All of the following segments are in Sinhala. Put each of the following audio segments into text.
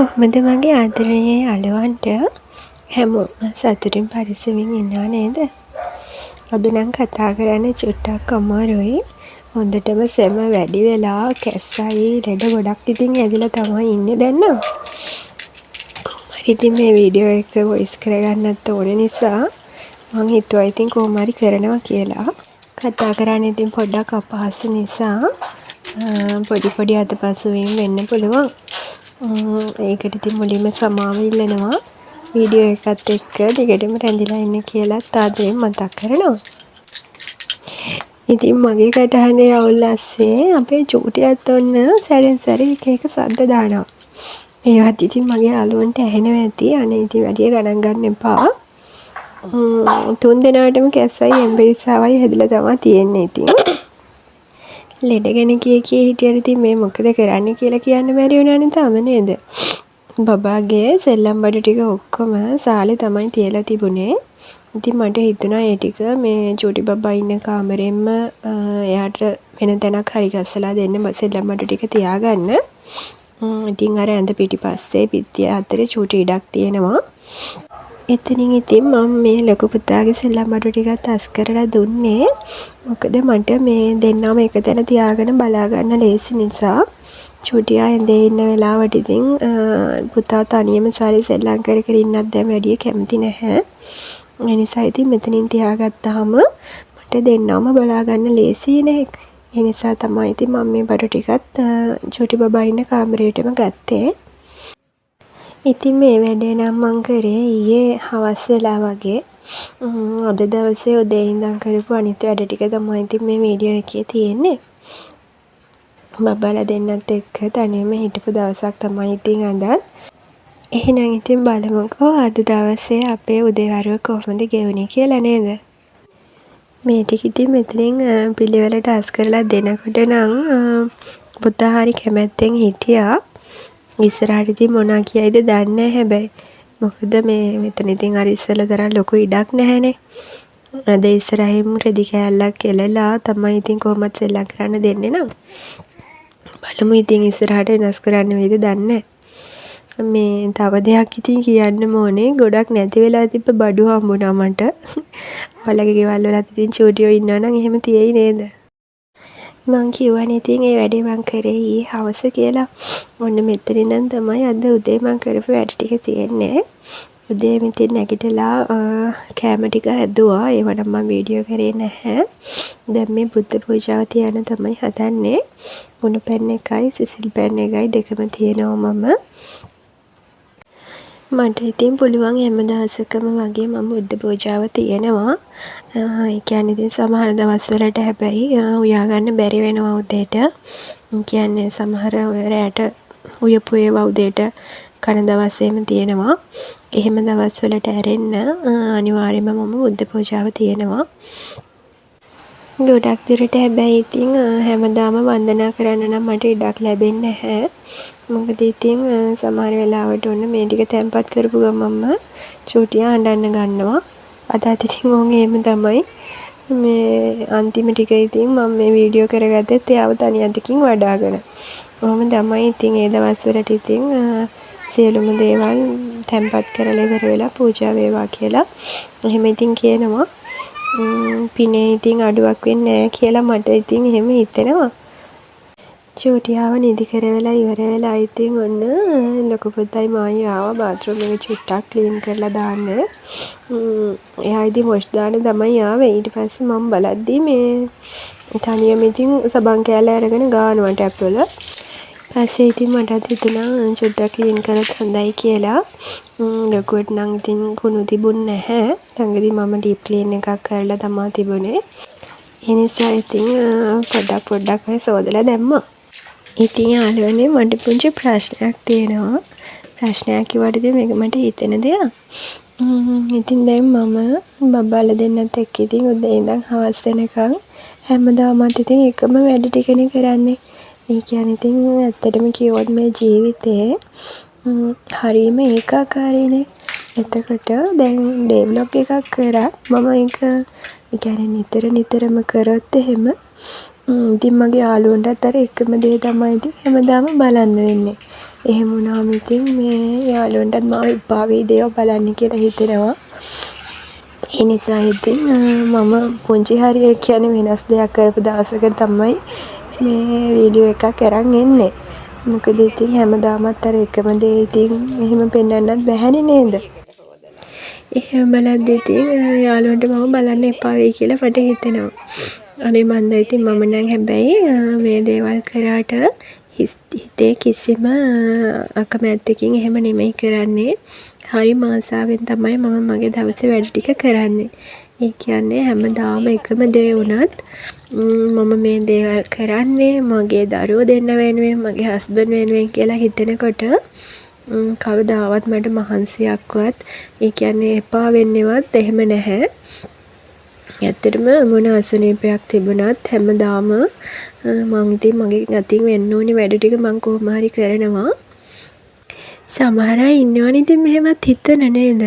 කොහොමද මගේ ආදරණීය යාළුවන්ට හැමෝම සතුටින් පරිස්සමින් ඉන්නවා නේද? අද නම් කතා කරන්න චුට්ටක් අමාරුයි. හොඳටම සෙම වැඩි වෙලා කැස්සයි ලෙඩ ගොඩක් ඉතින් ඇදිලා තමයි ඉන්නේ දැන් නම්. කොහොම හරි ඉතින් මේ වීඩියෝ එක වොයිස් කරගන්නත් ඕන නිසා මං හිතුවා ඉතින් කොහොම හරි කරනවා කියලා. කතා කරන්න ඉතින් පොඩ්ඩක් අපහසු නිසා පොඩි අතපසුවීම් වෙන්න පුළුවන්. ඒකට ඉතින් මුලින්ම සමාව ඉල්ලනවා. වීඩියෝ එකත් එක්ක දිගටම රැඳිලා ඉන්න කියලාත් ආදරයෙන් මතක් කරනවා. ඉතින් මගේ කටහඬේ අවුල් ඇස්සේ අපේ චූටියත් ඔන්න සැරෙන් සැරේ එක සද්ද දානවා. ඒවත් ඉතින් මගේ යාළුවන්ට ඇහෙනවා ඇති. අනේ ඉතින් වැඩි ගණන් ගන්න එපා. තුන් දෙනාටම කැස්සයි එම්බිරිස්සාවයි හැදිලා තමයි තියෙන්නේ ඉතින්. ලෙඩ ගැන කිය හිටියට ඉතින් මේ මොකද කරන්න කියලා කියන්න බැරි වුණානේ තාම නේද? බබාගේ සෙල්ලම් බඩු ටික ඔක්කොම සාලේ තමයි තියලා තිබුණේ. ඉතින් මට හිතුණා ඒ ටික මේ චූටි බබා ඉන්න කාමරෙන්ම එයාට වෙන තැනක් හරි ගස්සලා දෙන්න සෙල්ලම් බඩු ටික තියාගන්න. ඉතින් අර ඇඳ පිටිපස්සේ පිටිය අතරේ චූටි ඉඩක් තියෙනවා. එතනින් ඉතින් මම මේ ලොකු පුතාගේ සෙල්ලම් බඩු ටිකත් අස් කරලා දුන්නේ. මොකද මට මේ දෙන්නම එක තැන තියාගෙන බලා ගන්න ලේසි නිසා. චූටියා ඇඳේ ඉන්න වෙලාවට ඉතින් පුතා තනියම සාලේ සෙල්ලම් කර ඉන්නත් දැන් වැඩි කැමති නැහැ. ඒ නිසා ඉතින් මෙතනින් තියාගත්තාම මට දෙන්නම බලා ගන්න ලේසි නේ. ඒ නිසා තමයි ඉතින් මම මේ බඩු ටිකත් චූටි බබා ඉන්න කාමරේටම ගත්තේ. ඉතින් මේ වැඩේ නම් මං කරේ ඊයේ හවස් වෙලා වගේ. අද දවසේ උදේ ඉඳන් කරපු අනිත් වැඩ ටික තමයි ඉතින් මේ වීඩියෝ එකේ තියෙන්නේ. බබාලා දෙන්නත් එක්ක තනියම හිටපු දවසක් තමයි ඉතින් අදත්. එහෙනම් ඉතින් බලමුකෝ අද දවසේ අපේ උදේවරුව කොහොමද ගෙවුනේ කියලා නේද? මේ ටික ඉතින් මෙතනින් පිළිවෙලට අස් කරලා දෙනකොට නම් පුතා හරි කැමැත්තෙන් හිටියා. ඉස්සරහට ඉතින් මොනා කියයිද දන්නේ නැහැ හැබැයි. මොකද මේ මෙතන ඉතින් අර ඉස්සෙල්ලා තරම් ලොකු ඉඩක් නැහැනේ. අද ඉස්සරහින් රෙදි කෑල්ලක් එලලා තමයි ඉතින් කොහොමද සෙල්ලම් කරන්න දෙන්නේ නම්. බලමු ඉතින් ඉස්සරහට වෙනස් කරන්න වේද දන්නේ නැහැ. මේ තව දෙයක් ඉතින් කියන්න ඕනේ. ගොඩක් නැති වෙලා තිබ්බ බඩු හම්බුණා මට. ඔයාලගේ ගෙවල් වලත් ඉතින් චූටියෝ ඉන්නවා නම් එහෙම තියෙයි නේද? මං කිව්වනේ ඉතින් ඒ වැඩේ මං කරේ ඊයේ හවස කියලා. ඔන්න මෙතන ඉඳන් තමයි අද උදේ මං කරපු වැඩ ටික තියෙන්නේ. උදේ මෙතන නැගිටලා කෑම ටික හැදුවා. ඒව නම් මං වීඩියෝ කරේ නැහැ. දැන් මේ බුද්ධ පූජාව තියන්න තමයි හදන්නේ. උණු පැන් එකයි සිසිල් පැන් එකයි දෙකම තියෙනවා මම. මට ඉතින් පුළුවන් හැම දවසකම වගේ මම බුද්ධ පූජාව තියෙනවා. ඒ කියන්නේ ඉතින් සමහර දවස්වලට හැබැයි උයා ගන්න බැරි වෙනවා උදේට. කියන්නේ සමහර රැට උයපු ඒවා උදේට කන දවස් එහෙම තියෙනවා. එහෙම දවස්වලට ඇරෙන්න අනිවාර්යයෙන්ම මම බුද්ධ පූජාව තියෙනවා. ගොඩක් දුරට හැබැයි ඉතින් හැමදාම වන්දනා කරන්න නම් මට ඉඩක් ලැබෙන්නේ නැහැ. මොකද ඉතින් සමහර වෙලාවට ඔන්න මේ ටික තැම්පත් කරපු ගමන්ම චූටියා අඬන්න ගන්නවා. අදත් ඉතින් ඕන් එහෙම තමයි. මේ අන්තිම ටික ඉතින් මම මේ වීඩියෝ කරගත්තෙත් එයාව තනි අතකින් වඩාගෙන. ඔහොම තමයි ඉතින් ඒ දවස්වලට ඉතින් සියලුම දේවල් තැම්පත් කරලා ඉවර වෙලා පූජා වේවා කියලා. එහෙම ඉතින් කියනවා. පිනේ ඉතින් අඩුවක් වෙන්නේ නැහැ කියලා මට ඉතින් එහෙම හිතෙනවා. චූටියාව නිදි කරවලා ඉවර වෙලා ඉතින් ඔන්න ලොකු පුතයි මායි ආවා බාත්රූම් එක චුට්ටක් ක්ලීන් කරලා දාන්න. එයා ඉතින් වොෂ් දාන්න තමයි ආවේ. ඊට පස්සේ මම බලද්දි මේ තනියම ඉතින් සබන් කෑල්ල අරගෙන ගානවා ටැප් වල. පස්සේ ඉතින් මටත් හිතුණා චුට්ටක් ක්ලීන් කරත් හොඳයි කියලා. ලොකුවට නම් ඉතින් කුණු තිබුණ නැහැ. ළඟදී මම ඩීප් ක්ලීන් එකක් කරලා තමයි තිබුණේ. ඒ නිසා ඉතින් පොඩ්ඩක් ඔය සෝදලා දැම්මා. ඉතින් යාළුවනේ මට පුංචි ප්‍රශ්නයක් තියෙනවා. ප්‍රශ්නයක් කිව්වට ඉතින් මේක මට හිතෙන දෙයක්. ඉතින් දැන් මම බබාලා දෙන්නත් එක්ක ඉතින් උදේ ඉඳන් හවස් වෙනකන් හැමදාමත් ඉතින් එකම වැඩ ටිකනේ කරන්නේ. ඒ කියන්නේ ඉතින් ඇත්තටම කිව්වොත් මේ ජීවිතේ හරීම ඒකාකාරීනේ. එතකොට දැන් ඩේ ව්ලොග් එකක් කරා මම ඒක කියන්නේ නිතරම කරොත් එහෙම ඉතින් මගේ යාළුවන්ටත් අර එකම දේ තමයි ඉතින් හැමදාම බලන්න වෙන්නේ. එහෙම වුණාම ඉතින් මේ යාළුවන්ටත් මාව එපා වෙයි දේව බලන්න කියලා හිතෙනවා. ඒ නිසා ඉතින් මම පුංචි හරි ඒ කියන්නේ වෙනස් දෙයක් කරපු දවසකට තමයි මේ වීඩියෝ එකක් අරන් එන්නේ. මොකද ඉතින් හැමදාමත් අර එකම දේ ඉතින් එහෙම පෙන්වන්නත් බැහැනේ නේද? එහෙම බලද්දි ඉතින් යාළුවන්ට මම බලන්න එපා වෙයි කියලා මට හිතෙනවා. අනේ මන්ද ඉතින් මම නම් හැබැයි මේ දේවල් කරාට හිතේ කිසිම අකමැත්තකින් එහෙම නෙමෙයි කරන්නේ. හරිම ආසාවෙන් තමයි මම මගේ දවසේ වැඩ ටික කරන්නේ. ඒ කියන්නේ හැමදාම එකම දේ වුණත් මම මේ දේවල් කරන්නේ මගේ දරුවෝ දෙන්න වෙනුවෙන්, මගේ හස්බන්ඩ් වෙනුවෙන් කියලා හිතෙනකොට කවදාවත් මට මහන්සියක්වත් ඒ කියන්නේ එපා වෙන්නේවත් එහෙම නැහැ. ඇත්තටම මොන අසනීපයක් තිබුණත් හැමදාම මං ඉතින් මගේ අතින් වෙන්න ඕනි වැඩ ටික මං කොහොම හරි කරනවා. සමහර අය ඉන්නවනේ ඉතින් මෙහෙමත් හිතන නේද?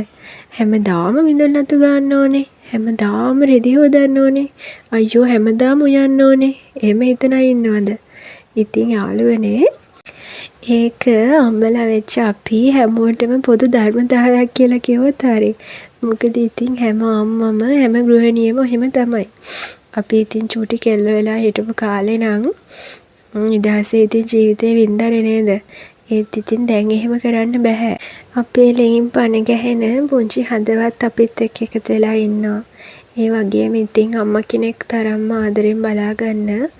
හැමදාම විඳන් අතු ගන්න ඕනේ. හැමදාම රෙදි හොදන්න ඕනේ. අයියෝ හැමදාම උයන්න ඕනේ. එහෙම හිතන අය ඉන්නවද? ඉතින් යාළුවනේ ඒක අම්මලා වෙච්ච අපි හැමෝටම පොදු ධර්මතාවයක් කියලා කිව්වොත් හරි. මොකද ඉතින් හැම අම්මම හැම ගෘහිණියම එහෙම තමයි. අපි ඉතින් චූටි කෙල්ල වෙලා හිටපු කාලේ නම් නිදහසේ ඉතින් ජීවිතේ වින්දනේ නේද? ඒත් ඉතින් දැන් එහෙම කරන්න බෑ. අපේ ලෙයින් පණ ගැහෙන පුංචි හදවත් අපිත් එක්ක එකතු වෙලා ඉන්නවා. ඒ වගේම ඉතින් අම්මා කෙනෙක් තරම්ම ආදරෙන් බලා ගන්න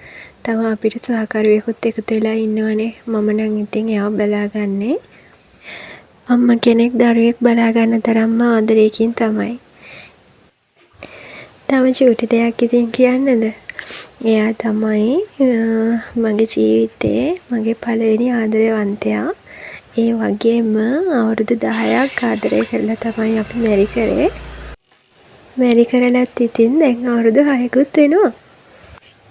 තව අපිට සහකරුවෙකුත් එකතු වෙලා ඉන්නවනේ. මම නම් ඉතින් එයාව බලාගන්නේ අම්මා කෙනෙක් දරුවෙක් බලා ගන්න තරම්ම ආදරයකින් තමයි. තව චූටි දෙයක් ඉතින් කියන්නද? එයා තමයි මගේ ජීවිතේ මගේ පළවෙනි ආදරේවන්තයා. ඒ වගේම අවුරුදු 10ක් ආදරය කරලා තමයි අපි මැරි කරේ. මැරි කරලත් ඉතින් දැන් අවුරුදු 6කුත් වෙනවා.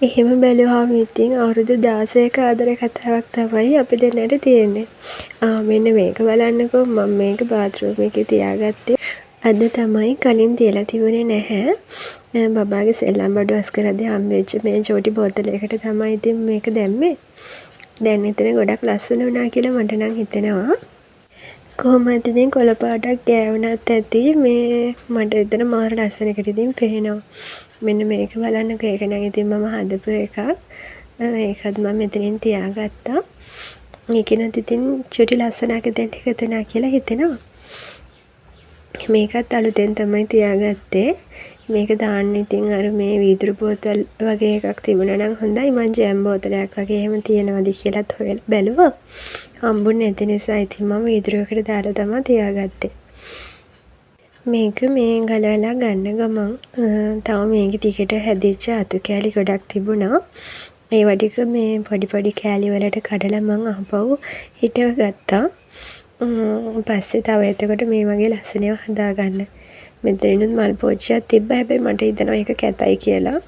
එහෙම බැලුවාම ඉතින් අවුරුදු 16ක ආදර කතාවක් තමයි අපි දෙන්නට තියෙන්නේ. මෙන්න මේක බලන්නකෝ මම මේක බාත්රූම් එකේ තියාගත්තේ. අද තමයි කලින් තියලා තිබුණේ නැහැ. බබාගේ සෙල්ලම් බඩු අස් කරද්දී හම්බෙච්ච මේ චෝටි බෝතලයකට තමයි ඉතින් මේක දැම්මේ. දැන් එතන ගොඩක් ලස්සන වුණා කියලා මට නම් හිතෙනවා. කොහොමද ඉතින් කොළ පාටක් ගෑවුණත් ඇති මේ මට එතන මාර ලස්සනකට ඉතින් පේනවා. මෙන්න මේක බලන්නකෝ ඒක නම් ඉතින් මම හදපු එකක්. ඒකත් මම මෙතනින් තියාගත්තා. මේකෙනත් ඉතින් චුටි ලස්සනක් දෙන්න එකතු වුණා කියලා හිතෙනවා. මේකත් අලුතෙන් තමයි තියාගත්තේ. මේක දාන්න ඉතින් අර මේ වීදුරු බෝතල් වගේ එකක් තිබුණා නම් හොඳයි. මං ජෑම් බෝතලයක් වගේ එහෙම තියෙනවද කියලාත් හොයලා බැලුවා. හම්බුනේ නැති නිසා ඉතින් මම වීදුරුවකට දාලා තමයි තියාගත්තේ. මේක මේ ගලවලා ගන්න ගමන් තව මේකේ ටිකට හැදිච්ච අතු කෑලි ගොඩක් තිබුණා. ඒවා ටික මේ පොඩි පොඩි කෑලි වලට කඩලා මං අහපව් හිටව ගත්තා. පස්සේ තව එතකොට මේ වගේ ලස්සන ඒවා හදාගන්න. මෙතනිනුත් මල් පෝච්චියක් තිබ්බා. හැබැයි මට හිතෙනවා ඒක කැතයි කියලා.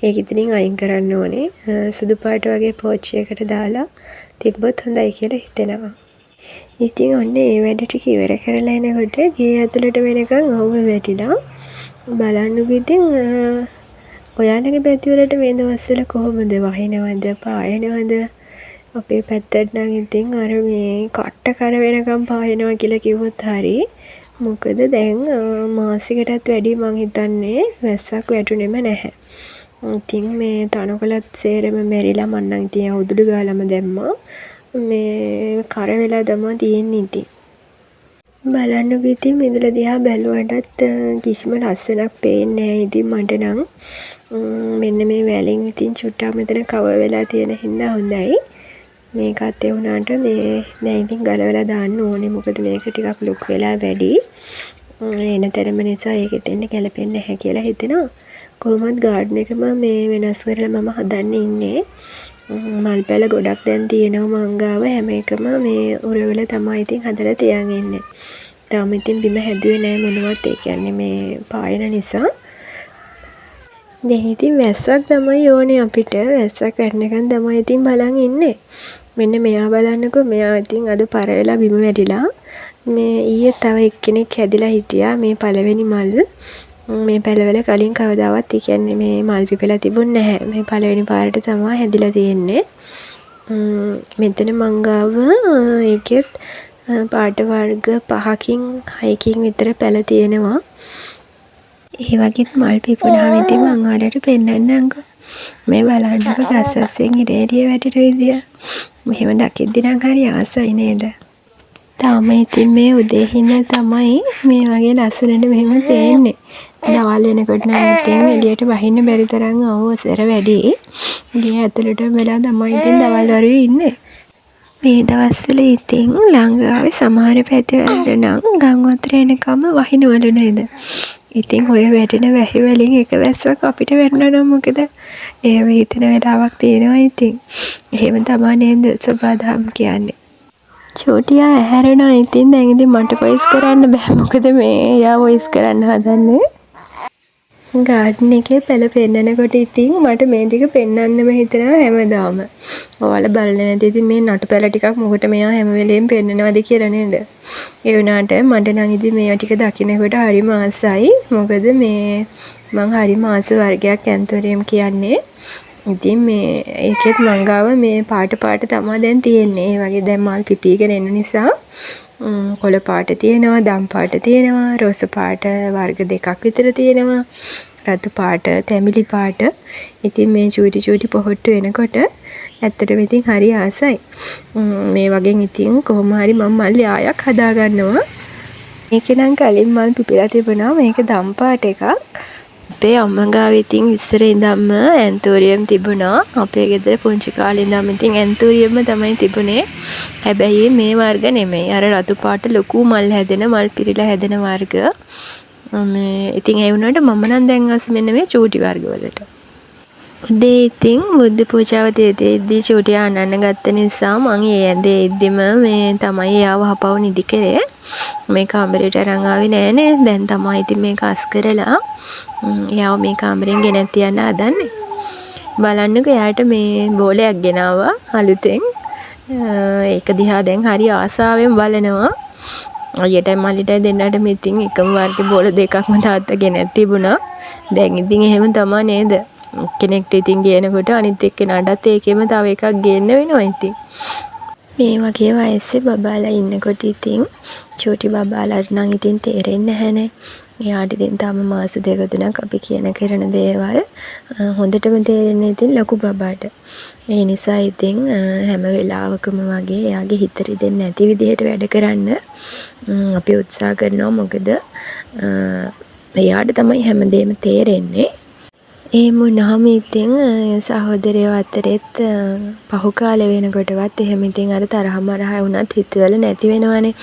ඒක ඉතින් අයින් කරන්න ඕනේ. සුදු පාට වගේ පෝච්චියකට දාලා තිබ්බොත් හොඳයි කියලා හිතෙනවා. ඉතින් ඔන්න ඒ වැඩ ටික ඉවර කරලා එනකොට ගේ ඇතුළට වෙනකන් අවුව වැටිලා බලන්නකෝ ඉතින් ඔයාලගේ පැතිවලට මේ දවස්වල කොහොමද වහිනවද පායනවද? අපේ පැත්තට නම් ඉතින් අර මේ කට්ට කර වෙනකම් පායනවා කියලා කිව්වොත් හරි. මොකද දැන් මාසෙකටත් වැඩි මං හිතන්නේ වැස්සක් වැටුනේම නැහැ. ඉතින් මේ තනකොළත් සේරම මෙරිලා මං නම් ඉතින් උදුඩු ගාලම දැම්මා. මේ කර වෙලා තමයි තියෙන්නේ ඉතින්. බලන්නකෝ ඉතින් මිදුල දිහා බැලුවටත් කිසිම ලස්සනක් පේන්නේ නැහැ. ඉතින් මට නම් මෙන්න මේ වැලින් ඉතින් චුට්ටක් මෙතන කවර් වෙලා තියෙන හින්දා හොඳයි. මේකත් ඒ වුණාට මේ දැන් ඉතින් ගලවලා දාන්න ඕනේ. මොකද මේක ටිකක් ලොකු වෙලා වැඩි. එන තරම නිසා ඒක දෙන්න ගැලපෙන්නේ නැහැ කියලා හිතෙනවා. කොහොමත් ගාඩන් එකම මේ වෙනස් කරලා මම හදන්න ඉන්නේ. මල් පැල ගොඩක් දැන් තියෙනවා මං ගාව. හැම එකම මේ උරවල තමයි ඉතින් හදලා තියන් ඉන්නේ. තාම ඉතින් බිම හැදුවේ නැහැ මොනවත්. ඒ කියන්නේ මේ පායන නිසා. දැන් ඉතින් වැස්සක් තමයි ඕනේ අපිට. වැස්සක් වැටෙනකන් තමයි ඉතින් බලන් ඉන්නේ. මෙන්න මෙයා බලන්නකෝ. මෙයා ඉතින් අද පර වෙලා බිම වැටිලා. මේ ඊයේ තව එක්කෙනෙක් හැදිලා හිටියා මේ පළවෙනි මල්. මේ පැලවල කලින් කවදාවත් ඒ කියන්නේ මේ මල් පිපිලා තිබුණේ නැහැ. මේ පළවෙනි පාරට තමයි හැදිලා තියෙන්නේ. මෙතන මංගාව ඒකෙත් පාට වර්ග 5කින් 6කින් විතර පැල තියෙනවා. ඒ වගේත් මල් පිපුණාම ඉතින් මං ඔයාලට පෙන්නන්නම්කෝ. මේ බලන්නකො ගස් අස්සෙන් ඉර එළිය වැටෙන විදිය. මෙහෙම දකිද්දි නම් හරි ආසයි නේද? තාම ඉතින් මේ උදේ හින්දා තමයි මේ වගේ ලස්සනට මෙහෙම පේන්නේ. දවල් වෙනකොට නම් ඉතින් එළියට බහින්න බැරි තරම් අවුවසර වැඩි. ගේ ඇතුළට වෙලා තමයි ඉතින් දවල් වරුවේ ඉන්නේ. මේ දවස්වල ඉතින් ලංකාවේ සමහර පැතිවල නම් ගම් වතුර එනකම වහිනවලු නේද? ඉතින් ඔය වැටෙන වැහි වලින් එක වැස්සක් අපිට වැටුණා නම් මොකද? එහෙම හිතෙන වෙලාවක් තියෙනවා ඉතින්. එහෙම තමයි නේද සබදාම් කියන්නේ. චෝටියා ඇහැරෙනවා ඉතින් දැන් ඉතින් මට වොයිස් කරන්න බෑ මොකද මේ එයා වොයිස් කරන්න හදන්නේ. ගාඩන් එකේ පැල පෙන්නනකොට ඉතින් මට මේ ටික පෙන්නන්නම හිතෙනවා හැමදාම. ඔයාලා බලන ඇති ඉතින් මේ නටු පැල ටිකක් මොකට මෙයා හැම වෙලේම පෙන්නනවද කියලා නේද? ඒ වුණාට මට නම් ඉතින් මේවා ටික දකින්නකොට හරිම ආසයි. මොකද මේ මං හරිම ආස වර්ගයක් ඇන්තෝරියම් කියන්නේ. ඉතින් මේ ඒකෙත් මංගාව මේ පාට තමයි දැන් තියෙන්නේ. ඒ වගේ දැන් මල් පිපිගෙන එන නිසා කොළ පාට තියෙනවා, දම් පාට තියෙනවා, රෝස පාට වර්ග දෙකක් විතර තියෙනවා. රතු පාට, තැඹිලි පාට. ඉතින් මේ චූටි පොහොට්ටු එනකොට ඇත්තටම ඉතින් හරි ආසයි. මේ වගේ ඉතින් කොහොම හරි මම මල් යායක් හදා ගන්නවා. මේක නම් කලින් මල් පිපිලා තිබුණා. මේක දම් පාට එකක්. අපේ අම්මා ගාව ඉතින් ඉස්සර ඉඳන්ම ඇන්තෝරියම් තිබුණා. අපේ ගෙදර පුංචි කාලේ ඉඳන්ම ඉතින් ඇන්තෝරියම්ම තමයි තිබුණේ. හැබැයි මේ වර්ග නෙමෙයි. අර රතු පාට ලොකු මල් හැදෙන මල් පිරීලා හැදෙන වර්ග. ඉතින් ඒ වුණාට මම නම් දැන් ආස මෙන්න මේ චූටි වර්ග වලට. උදේ ඉතින් බුද්ධ පූජාව දෙද්දී චූටියා අනන්න ගත්ත නිසා මං ඒ ඇඳේ ඉද්දිම මේ තමයි එයාව හපව නිදි කරේ. මේ කාමරේට අරන් ආවේ නෑනේ. දැන් තමයි ඉතින් මේක අස් කරලා එයාව මේ කාමරෙන් ගෙනත් තියන්න හදන්නේ. බලන්නකෝ එයාට මේ බෝලයක් ගෙනාවා අලුතෙන්. ඒක දිහා දැන් හරි ආසාවෙන් බලනවා. අයියටයි මල්ලිටයි දෙන්නටම ඉතින් එකම වර්ගේ බෝල දෙකක්ම තාත්තා ගෙනත් තිබුණා. දැන් ඉතින් එහෙම තමයි නේද? කෙනෙක්ට ඉතින් ගේනකොට අනිත් එක්කෙනාටත් ඒකෙම තව එකක් ගේන්න වෙනවා ඉතින්. මේ වගේ වයසේ බබාලා ඉන්නකොට ඉතින් චූටි බබාලාට නම් ඉතින් තේරෙන්නේ නැහනේ. එයාට ඉතින් තාම මාස දෙක තුනක් අපි කියන කරන දේවල් හොඳටම තේරෙන්නේ ඉතින් ලොකු බබාට. ඒ නිසා ඉතින් හැම වෙලාවකම වගේ එයාගේ හිත රිදෙන්නේ නැති විදිහට වැඩ කරන්න අපි උත්සාහ කරනවා. මොකද එයාට තමයි හැමදේම තේරෙන්නේ. ඒ වුණාම ඉතින් සහෝදරයෝ අතරෙත් පහු කාලේ වෙනකොටවත් එහෙම ඉතින් අර තරහ මරහ වුණත් හිතවල නැති වෙනවනේ.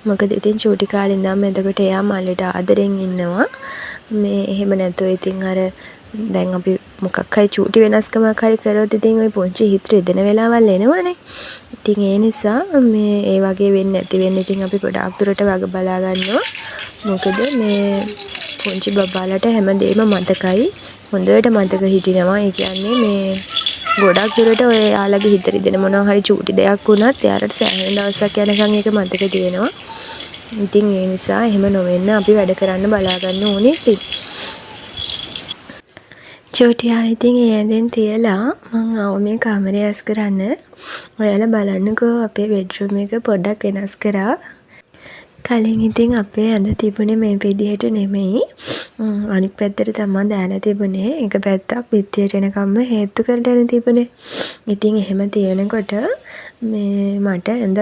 මොකද ඉතින් චූටි කාලේ ඉඳන් එතකොට එයා මල්ලිට ආදරෙන් ඉන්නවා. මේ එහෙම නැතෝ ඉතින් අර දැන් අපි මොකක් හරි චූටි වෙනස්කමක් හරි කරොත් ඉතින් ওই පුංචි හිත රිදෙන වෙලාවල් එනවනේ. ඉතින් ඒ නිසා මේ ඒ වගේ වෙන්නේ නැති වෙන්න ඉතින් අපි ගොඩාක් දුරට වග බලා ගන්නවා. මොකද මේ පුංචි බබාලට හැමදේම මතකයි. හොඳට මතක හිටිනවා. ඒ කියන්නේ මේ ගොඩක් දුරට ඔය යාළගේ හිත රිදෙන මොනවා හරි චූටි දෙයක් වුණත් එයාට සෑහෙන දවසක් යනකම් ඒක මතක තියෙනවා. ඉතින් ඒ නිසා එහෙම නොවෙන්න අපි වැඩ කරන්න බලා ගන්න ඕනේ ඉතින්. චූටියා ඉතින් ඒ ඇඳෙන් තියලා මං ආව මේ කාමරය ඇස් කරන්න. ඔයාලා බලන්නකෝ අපේ බෙඩ්රූම් එක පොඩ්ඩක් වෙනස් කරා. කලින් ඉතින් අපේ ඇඳ තිබුණේ මේ විදිහට නෙමෙයි. අනිත් පැත්තට තමයි දාලා තිබුණේ. එක පැත්තක් පිටියට එනකම්ම හේතු කරගෙන තිබුණේ. ඉතින් එහෙම තියෙනකොට මේ මට ඇඳ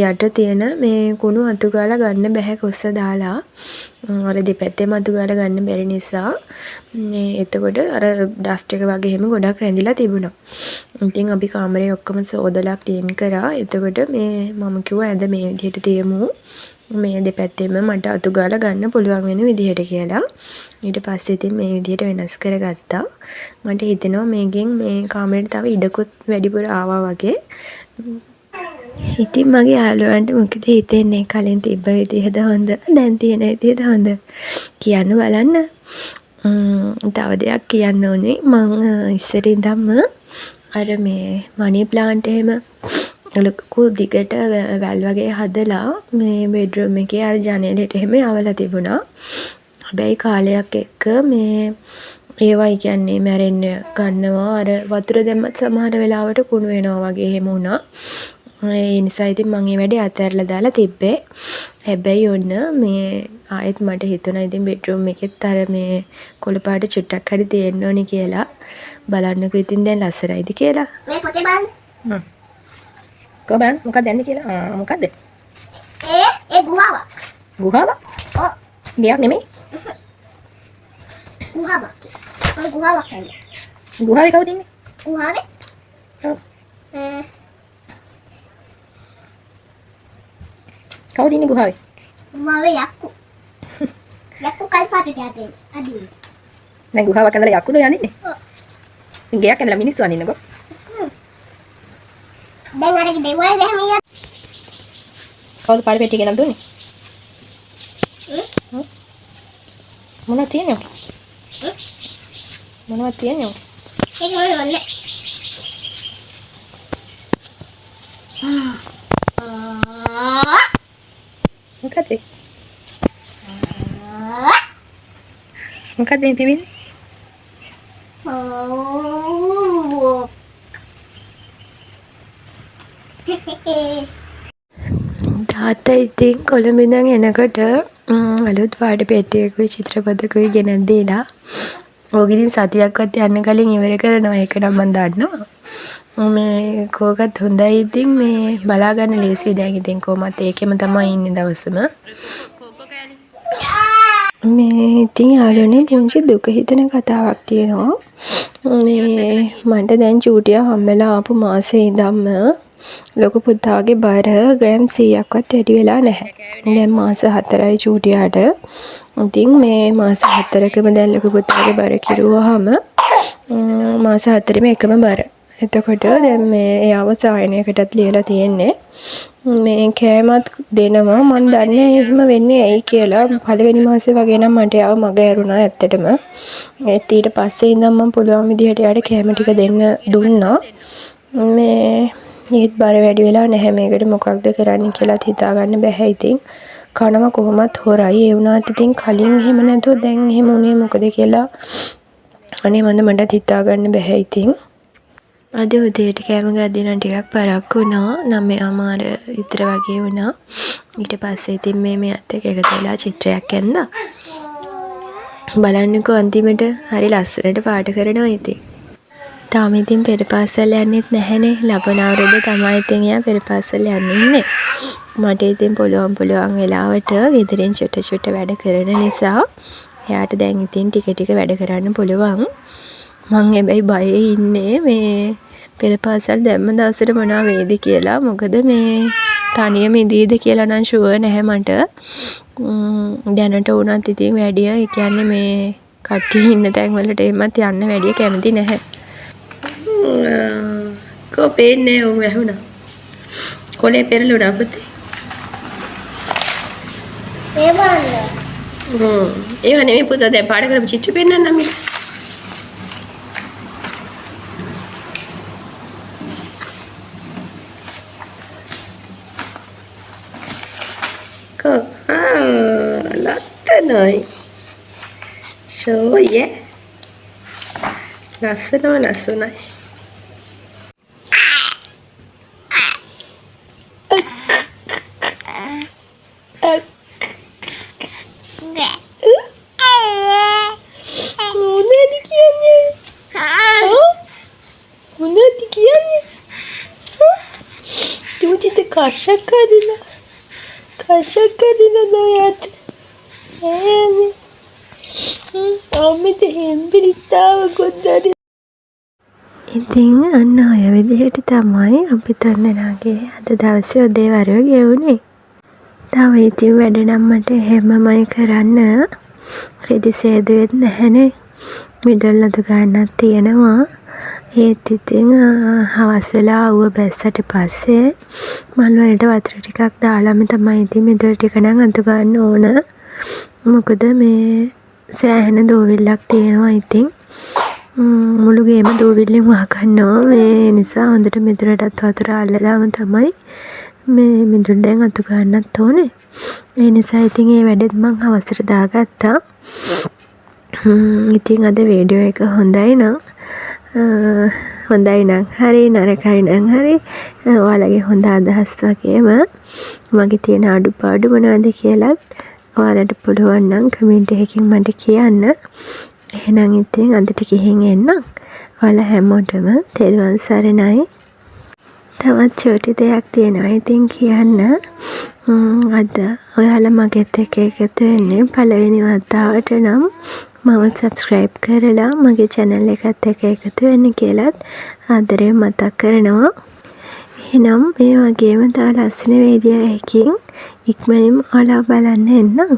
යට තියෙන මේ කුණු අතු ගාලා ගන්න බැහැ කොස්ස දාලා. අර දෙපැත්තේම අතු ගාලා ගන්න බැරි නිසා මේ එතකොට අර ඩස්ට් එක වගේ එහෙම ගොඩක් රැඳිලා තිබුණා. ඉතින් අපි කාමරේ ඔක්කොම සෝදලා ක්ලීන් කරා. එතකොට මේ මම කිව්වා ඇඳ මේ විදිහට තියමු. මේ දෙපැත්තෙම මට අතු ගාලා ගන්න පුළුවන් වෙන විදිහට කියලා. ඊට පස්සේ ඉතින් මේ විදිහට වෙනස් කරගත්තා. මට හිතෙනවා මේකෙන් මේ කාමරේට තව ඉඩකුත් වැඩිපුර ආවා වගේ. ඉතින් මගේ යාළුවන්ට මොකද හිතෙන්නේ කලින් තිබ්බ විදිහද හොඳ දැන් තියෙන විදිහද හොඳ කියන්න බලන්න. තව දෙයක් කියන්න ඕනේ. මං ඉස්සර ඉඳන්ම අර මේ මනි ප්ලාන්ට් එහෙම ලොකු දිගට වැල් වගේ හදලා මේ බෙඩ්රූම් එකේ අර ජනේලෙට එහෙම යවලා තිබුණා. හැබැයි කාලයක් එක්ක මේ ඒවා කියන්නේ මැරෙන්න ගන්නවා. අර වතුර දැම්මත් සමහර වෙලාවට කුණු වෙනවා වගේ එහෙම වුණා. ඒ නිසා ඉතින් මම මේ වැඩේ අතහැරලා දාලා තිබ්බේ. හැබැයි ඔන්න මේ ආයෙත් මට හිතුණා ඉතින් බෙඩ්රූම් එකෙත් අර මේ කොළ පාට චුට්ටක් හරි තියෙන්න ඕනි කියලා. බලන්නකෝ ඉතින් දැන් ලස්සනයිද කියලා. මේ පොතේ බලන්න. කො බලන්න මොකක්ද යන්නේ කියලා. මොකද්ද? ඒ ගුහාවක්. ගුහාවක්? ඔව්. ගියක් නෙමෙයි. ගුහාවක්. ඔය ගුහාවක් කියන්නේ. ගුහාවේ කවුද ඉන්නේ? ගුහාවේ? ඔව්. කවුද ඉන්නේ ගුහාවේ? ගුහාවේ යක්කු. යක්කු කල් පාටට යන්නේ. අදින්න. දැන් ගුහාවක් ඇඳලා යක්කුද යන්නේ? ඔව්. ගයක් ඇඳලා මිනිස්සු අනින්නකෝ. දැන් අර දෙවල් දැන් මේ කවුද පාඩ පෙට්ටිය ගෙනත් දුන්නේ? මොනවද තියෙන්නේ? මොනවද තියෙන්නේ? ඒක මොනවද නැහැ. මොකද? මොකද මේ පිබින්නේ? තාත්තා ඉතින් කොළඹ ඉඳන් එනකොට අලුත් පාට පෙට්ටියකුයි චිත්‍රපටයකුයි ගෙනත් දීලා ඕක ඉතින් සතියක්වත් යන්න කලින් ඉවර කරනවා. ඒක නම් මම දන්නවා. මේ කෝකත් හොඳයි ඉතින් මේ බලා ගන්න ලේසියි දැන් ඉතින් කොහමත් ඒකෙම තමයි ඉන්නේ දවසම. මේ ඉතින් යාළුවනේ පුංචි දුක හිතෙන කතාවක් තියෙනවා. මේ මට දැන් චූටියා හම්බෙලා ආපු මාසේ ඉඳන්ම ලොකු පුතාගේ බර ග්‍රෑම් 100ක්වත් වැඩි වෙලා නැහැ. දැන් මාස 4යි චූටියාට. ඉතින් මේ මාස 4කම දැන් ලොකු පුතාගේ බර කිරුවාම මාස 4ෙම එකම බර. එතකොට දැන් මේ එයාව සායනයකටත් ලියලා තියෙන්නේ. මේ කෑමත් දෙනවා. මම දන්නේ එහෙම වෙන්නේ ඇයි කියලා. පළවෙනි මාසේ වගේ නම් මට එයාව මග ඇරුණා ඇත්තටම. ඒත් ඊට පස්සේ ඉඳන් මම පුළුවන් විදිහට එයාට කෑම ටික දෙන්න දුන්නා. මේ ඒත් බර වැඩි වෙලා නැහැ. මේකට මොකක්ද කරන්න කියලාත් හිතා ගන්න බැහැ ඉතින්. කනවා කොහොමත් හොරයි. ඒ වුණාත් ඉතින් කලින් එහෙම නැතුව දැන් එහෙම උනේ මොකද කියලා අනේ මටත් හිතා ගන්න බැහැ ඉතින්. අද උදේට කෑම ගද්දී නම් ටිකක් පරක්කු වුණා. 9:00 විතර වගේ වුණා. ඊට පස්සේ ඉතින් මෙයාත් එක්ක එකතු වෙලා චිත්‍රයක් ඇඳලා බලන්නකෝ අන්තිමට හරි ලස්සනට පාට කරනවා ඉතින්. තාම ඉතින් පෙර පාසල් යන්නෙත් නැහැනේ. ලබන අවුරුද්ද තමයි ඉතින් එයා පෙර පාසල් යන්නේ. මට ඉතින් පුළුවන් වෙලාවට ගෙදරින් චුට්ට වැඩ කරන නිසා එයාට දැන් ඉතින් ටික වැඩ කරන්න පුළුවන්. මං හැබැයි බයේ ඉන්නේ මේ පෙර පාසල් දැම්ම දවසට මොනවා වේද කියලා. මොකද මේ තනියම ඉඳීද කියලා නම් ෂුවර් නැහැ මට. දැනට වුණත් ඉතින් වැඩිය ඒ කියන්නේ මේ කට්ටිය ඉන්න තැන් වලට එමත් යන්න වැඩිය කැමති නැහැ. කොපේන්නේ උන් වැහුණා. කොලේ පෙරළුණා පුතේ. ඒ බලන්න. ඒව නෙමෙයි පුතා දැන් පාඩ කරපු චිත්‍ර පෙන්නන්නම් මම. ලස්සනයි. ෂෝයේ. ලස්සනයි. මොනවද කියන්නේ? Tuti කශකදින නොයත් අම්මිට හෙම්බිරිත්තාව ගොද්දද. ඉතින් අන්න ඔය විදිහට තමයි අපි තුන්දෙනාගේ අද දවසේ උදේ වරුව ගෙවුනේ. තව ඉතින් වැඩ නම් මට හැමමයි කරන්න. රෙදි සේදුවෙත් නැහැනේ. මිඩල් නතු ගන්නත් තියෙනවා. ඒත් ඉතින් හවස් වෙලා ආව බැස්සට පස්සේ මල් වලට වතුර ටිකක් දාලාම තමයි ඉතින් මිඩල් ටික නම් අතු ගන්න ඕන. මොකද මේ සෑහෙන දෝවිල්ලක් තියෙනවා ඉතින්. මුළු ගේම දූවිල්ලෙන් වහගන්නවා. මේ නිසා හොඳට මිදුලටත් වතුර අල්ලලාම තමයි මේ මිදුල දැන් අතු ගන්නත් ඕනේ. ඒ නිසා ඉතින් ඒ වැඩෙත් මං හවසට දාගත්තා. ඉතින් අද වීඩියෝ එක හොඳයි නම් හරි, නරකයි නම් හරි, ඔයාලගේ හොඳ අදහස් වගේම මගේ තියෙන අඩුපාඩු මොනවද කියලත් ඔයාලට පුළුවන් නම් කමෙන්ට් එකකින් මට කියන්න. එහෙනම් ඉතින් අදට ගිහින් එන්නම්. ඔයාලා හැමෝටම තෙරුවන් සරණයි. තවත් චූටි දෙයක් තියෙනවා ඉතින් කියන්න. අද ඔයාලා මගෙත් එක්ක එකතු වෙන්නේ පළවෙනි වතාවට නම් මම සබ්ස්ක්‍රයිබ් කරලා මගේ channel එකත් එක්ක එකතු වෙන්න කියලාත් ආදරයෙන් මතක් කරනවා. එහෙනම් මේ වගේම තව ලස්සන වීඩියෝ එකකින් ඉක්මනින්ම ඔයාලා බලන්න එන්නම්.